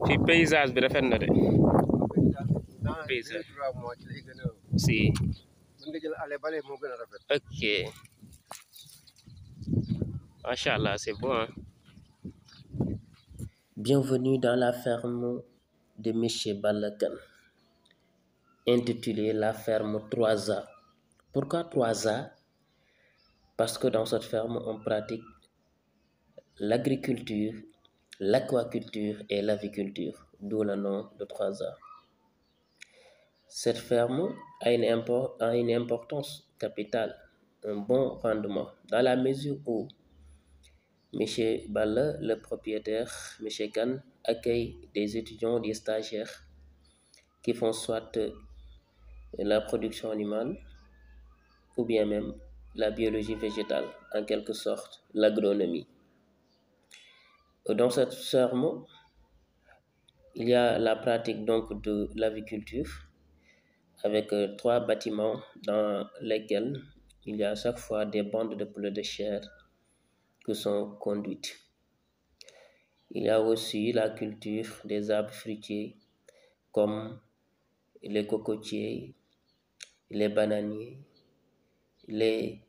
fi paysage bi rafet na de. dans paysage 2-3 mois ci lay gën a. si. mën nga jël aller bale moo gën a rafet. ok macha allah c'est bon hein? Bienvenue dans la ferme de Monsieur Balla Kane, intitulée la ferme 3A. Pourquoi 3A? Parce que dans cette ferme, on pratique l'agriculture, l'aquaculture et l'aviculture, d'où le nom de 3A. Cette ferme a une importance capitale, un bon rendement, dans la mesure où M. Balla, le propriétaire, M. Kane, accueille des étudiants, des stagiaires qui font soit la production animale ou bien même la biologie végétale, en quelque sorte l'agronomie. Dans cette ferme, il y a la pratique donc de l'aviculture avec 3 bâtiments dans lesquels il y a à chaque fois des bandes de poules de chair qui sont conduites. Il y a aussi la culture des arbres fruitiers comme les cocotiers, les bananiers, les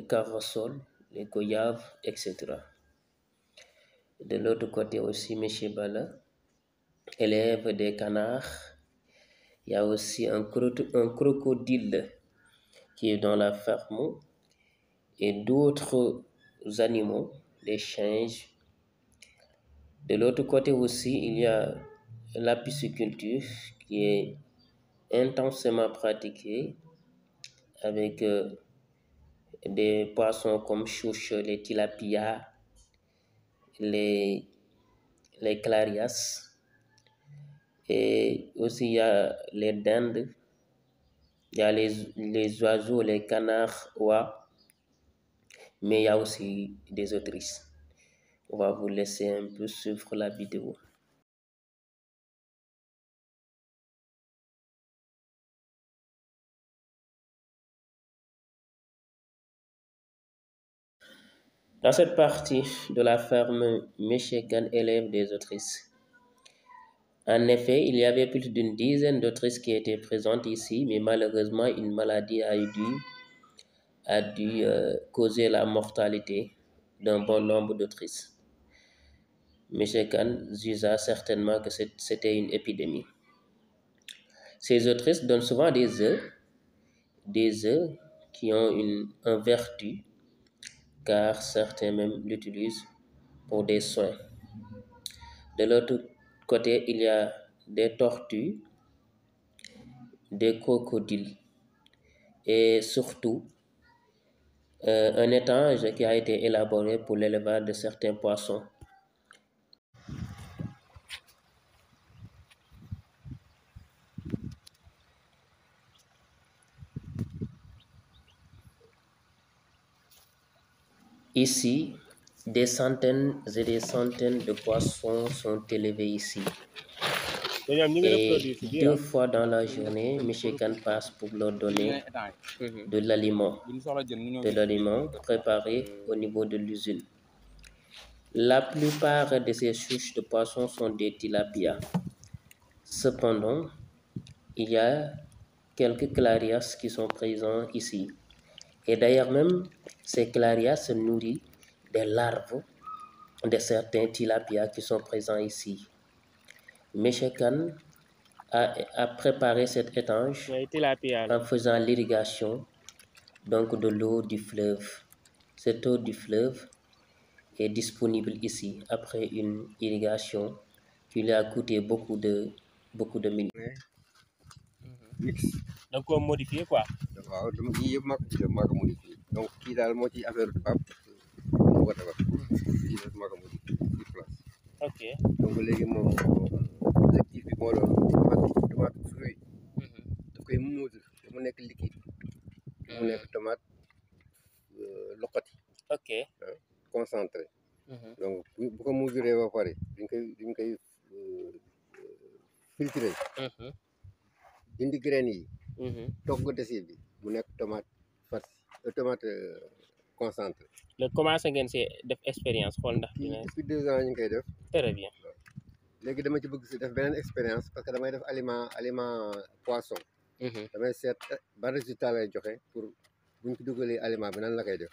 corossol, les goyaves, etc. De l'autre côté aussi, M. Balla élève des canards. Il y a aussi un crocodile qui est dans la ferme et d'autres animaux, des singes. De l'autre côté aussi, il y a la pisciculture qui est intensément pratiquée avec des poissons comme chouche, les tilapias, les clarias. Et aussi il y a les dindes, il y a les oiseaux, les canards, oies, mais il y a aussi des autrices. On va vous laisser un peu suivre la vidéo. Dans cette partie de la ferme, M. Kane élève des autrices. En effet, il y avait plus d'une dizaine d'autrices qui étaient présentes ici, mais malheureusement, une maladie a dû causer la mortalité d'un bon nombre d'autrices. M. Kane jugea certainement que c'était une épidémie. Ces autrices donnent souvent des œufs qui ont une vertu, car certains même l'utilisent pour des soins. De l'autre côté, il y a des tortues, des crocodiles et surtout un étange qui a été élaboré pour l'élevage de certains poissons. Ici, des centaines et des centaines de poissons sont élevés ici. Et 2 fois dans la journée, M. Kane passe pour leur donner de l'aliment préparé au niveau de l'usine. La plupart de ces souches de poissons sont des tilapias. Cependant, il y a quelques clarias qui sont présents ici. Et d'ailleurs même, ces clarias se nourrissent des larves de certains tilapias qui sont présents ici. M. Kane a préparé cet étange en faisant l'irrigation donc de l'eau du fleuve. Cette eau du fleuve est disponible ici après une irrigation qui lui a coûté beaucoup de millions. Mix. Donc on modifie quoi? waaw dama kii yëpp maa ko modifié donc kii daal moo ci affaire tubaab moo ko defar kii daal maa ko modifié ci place. Ok. donc léegi moom objectif bi moo doon tomate fruit daf koy muusal mu nekk liquide mu nekk tomate loqati. Ok. Concentré. donc bu ko mesuré ba pare dañ koy filtré. dindi graines yi. togg desi bi mu nekk tomate tomate concentré. Le commencé ngeen see def expérience xool ndax dina. depuis 2 ans ñu ngi koy def. Très bien. léegi dama ci bëgg si def beneen expérience parce que damay def aliment poisson. damay seet ban résultat lay joxe pour buñ ko dugalee aliment bi nan la koy def.